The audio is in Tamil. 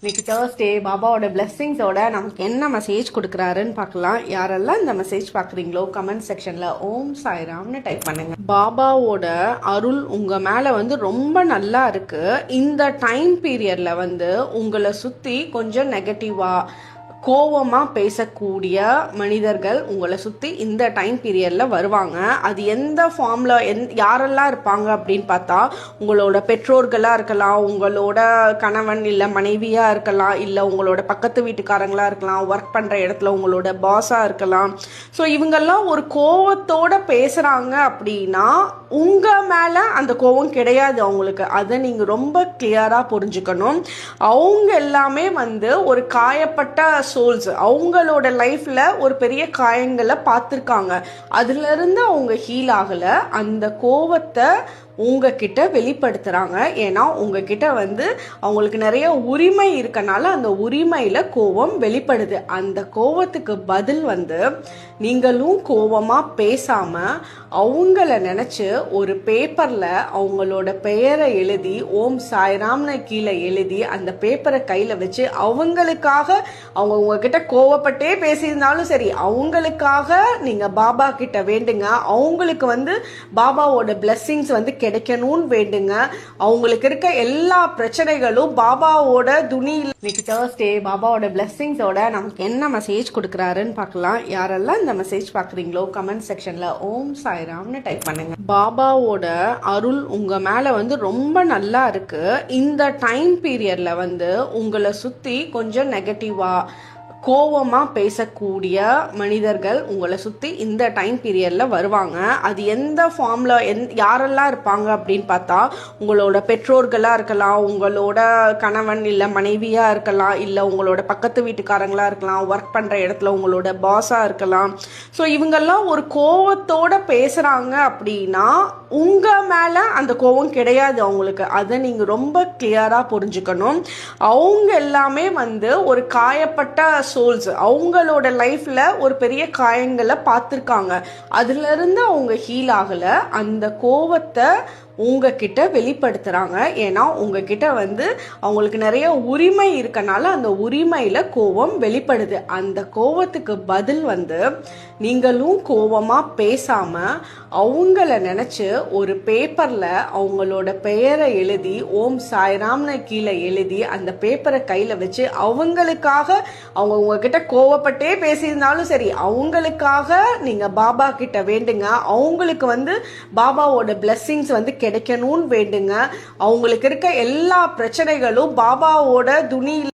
இன்னைக்கு தேர்ஸ்டே பாபாவோட பிளெஸ்ஸிங்ஸோட நமக்கு என்ன மெசேஜ் கொடுக்குறாருன்னு பார்க்கலாம். யாரெல்லாம் இந்த மெசேஜ் பார்க்குறீங்களோ கமெண்ட் செக்ஷன்ல ஓம் சாய்ராம்னு டைப் பண்ணுங்க. பாபாவோட அருள் உங்க மேல ரொம்ப நல்லா இருக்கு. இந்த டைம் பீரியட்ல உங்களை சுத்தி கொஞ்சம் நெகட்டிவா கோவமா பேசக்கூடிய மனிதர்கள் உங்களை சுற்றி இந்த டைம் பீரியடில் வருவாங்க. அது எந்த ஃபார்மில் யாரெல்லாம் இருப்பாங்க அப்படின்னு பார்த்தா, உங்களோட பெற்றோர்களாக இருக்கலாம், உங்களோட கணவன் இல்லை மனைவியாக இருக்கலாம், இல்லை உங்களோட பக்கத்து வீட்டுக்காரங்களாக இருக்கலாம், ஒர்க் பண்ணுற இடத்துல உங்களோட பாஸாக இருக்கலாம். ஸோ இவங்கெல்லாம் ஒரு கோவத்தோடு பேசுகிறாங்க அப்படின்னா உங்கள் மேலே அந்த கோவம் கிடையாது அவங்களுக்கு. அதை நீங்கள் ரொம்ப கிளியராக புரிஞ்சுக்கணும். அவங்க எல்லாமே ஒரு காயப்பட்ட சோல்ஸ், அவங்களோட லைஃப்ல ஒரு பெரிய காயங்களை பார்த்துருக்காங்க. அதுல இருந்து அவங்க ஹீல் ஆகல. அந்த கோவத்தை உங்ககிட்ட வெளிப்படுத்துறாங்க. ஏன்னா உங்ககிட்ட அவங்களுக்கு நிறைய உரிமை இருக்கனால அந்த உரிமையில கோவம் வெளிப்படுது. அந்த கோவத்துக்கு பதில் நீங்களும் கோவமா பேசாம அவங்கள நினைச்சு ஒரு பேப்பர்ல அவங்களோட பெயரை எழுதி ஓம் சாய்ராம்னு கீழே எழுதி அந்த பேப்பரை கையில வச்சு அவங்களுக்காக, அவங்க உங்ககிட்ட கோவப்பட்டே பேசியிருந்தாலும் சரி, அவங்களுக்காக நீங்க பாபா கிட்ட வேண்டுங்க. அவங்களுக்கு பாபாவோட பிளெஸ்ஸிங்ஸ் கிடைக்கணும்னு வேண்டுங்க. அவங்களுக்கு இருக்க எல்லா பிரச்சனைகளும் பாபாவோட துணியில். இன்னைக்கு தேர்ஸ்டே பாபாவோட பிளெஸ்ஸிங்ஸோட நமக்கு என்ன மெசேஜ் கொடுக்குறாருன்னு பார்க்கலாம். யாரெல்லாம் இந்த மெசேஜ் பார்க்குறீங்களோ கமெண்ட் செக்ஷன்ல ஓம் சாய்ராம்னு டைப் பண்ணுங்க. பாபாவோட அருள் உங்க மேல ரொம்ப நல்லா இருக்கு. இந்த டைம் பீரியட்ல உங்களை சுத்தி கொஞ்சம் நெகட்டிவா கோவமா பேசக்கூடிய மனிதர்கள் உங்களை சுற்றி இந்த டைம் பீரியடில் வருவாங்க. அது எந்த ஃபார்மில் யாரெல்லாம் இருப்பாங்க அப்படின்னு பார்த்தா, உங்களோட பெற்றோர்களாக இருக்கலாம், உங்களோட கணவன் இல்லை மனைவியாக இருக்கலாம், இல்லை உங்களோட பக்கத்து வீட்டுக்காரங்களாக இருக்கலாம், ஒர்க் பண்ணுற இடத்துல உங்களோட பாஸாக இருக்கலாம். ஸோ இவங்கெல்லாம் ஒரு கோவத்தோடு பேசுகிறாங்க அப்படின்னா உங்கள் மேலே அந்த கோவம் கிடையாது அவங்களுக்கு. அதை நீங்கள் ரொம்ப கிளியராக புரிஞ்சுக்கணும். அவங்க எல்லாமே ஒரு காயப்பட்ட சோல்ஸ், அவங்களோட லைஃப்ல ஒரு பெரிய காயங்களை பார்த்துருக்காங்க. அதுல இருந்து அவங்க ஹீல் ஆகல. அந்த கோவத்தை உங்ககிட்ட வெளிப்படுத்துறாங்க. ஏன்னா உங்ககிட்ட அவங்களுக்கு நிறைய உரிமை இருக்கனால அந்த உரிமையில கோவம் வெளிப்படுது. அந்த கோவத்துக்கு பதில் நீங்களும் கோவமா பேசாம அவங்கள நினைச்சு ஒரு பேப்பர்ல அவங்களோட பெயரை எழுதி ஓம் சாய்ராம்னு கீழே எழுதி அந்த பேப்பரை கையில வச்சு அவங்களுக்காக, அவங்க உங்ககிட்ட கோவப்பட்டே பேசியிருந்தாலும் சரி, அவங்களுக்காக நீங்க பாபா கிட்ட வேண்டுங்க. அவங்களுக்கு பாபாவோட பிளெஸ்ஸிங்ஸ் கிடைக்கணும்னு வேண்டுங்க. அவங்களுக்கு இருக்க எல்லா பிரச்சனைகளும் பாபாவோட துணியில்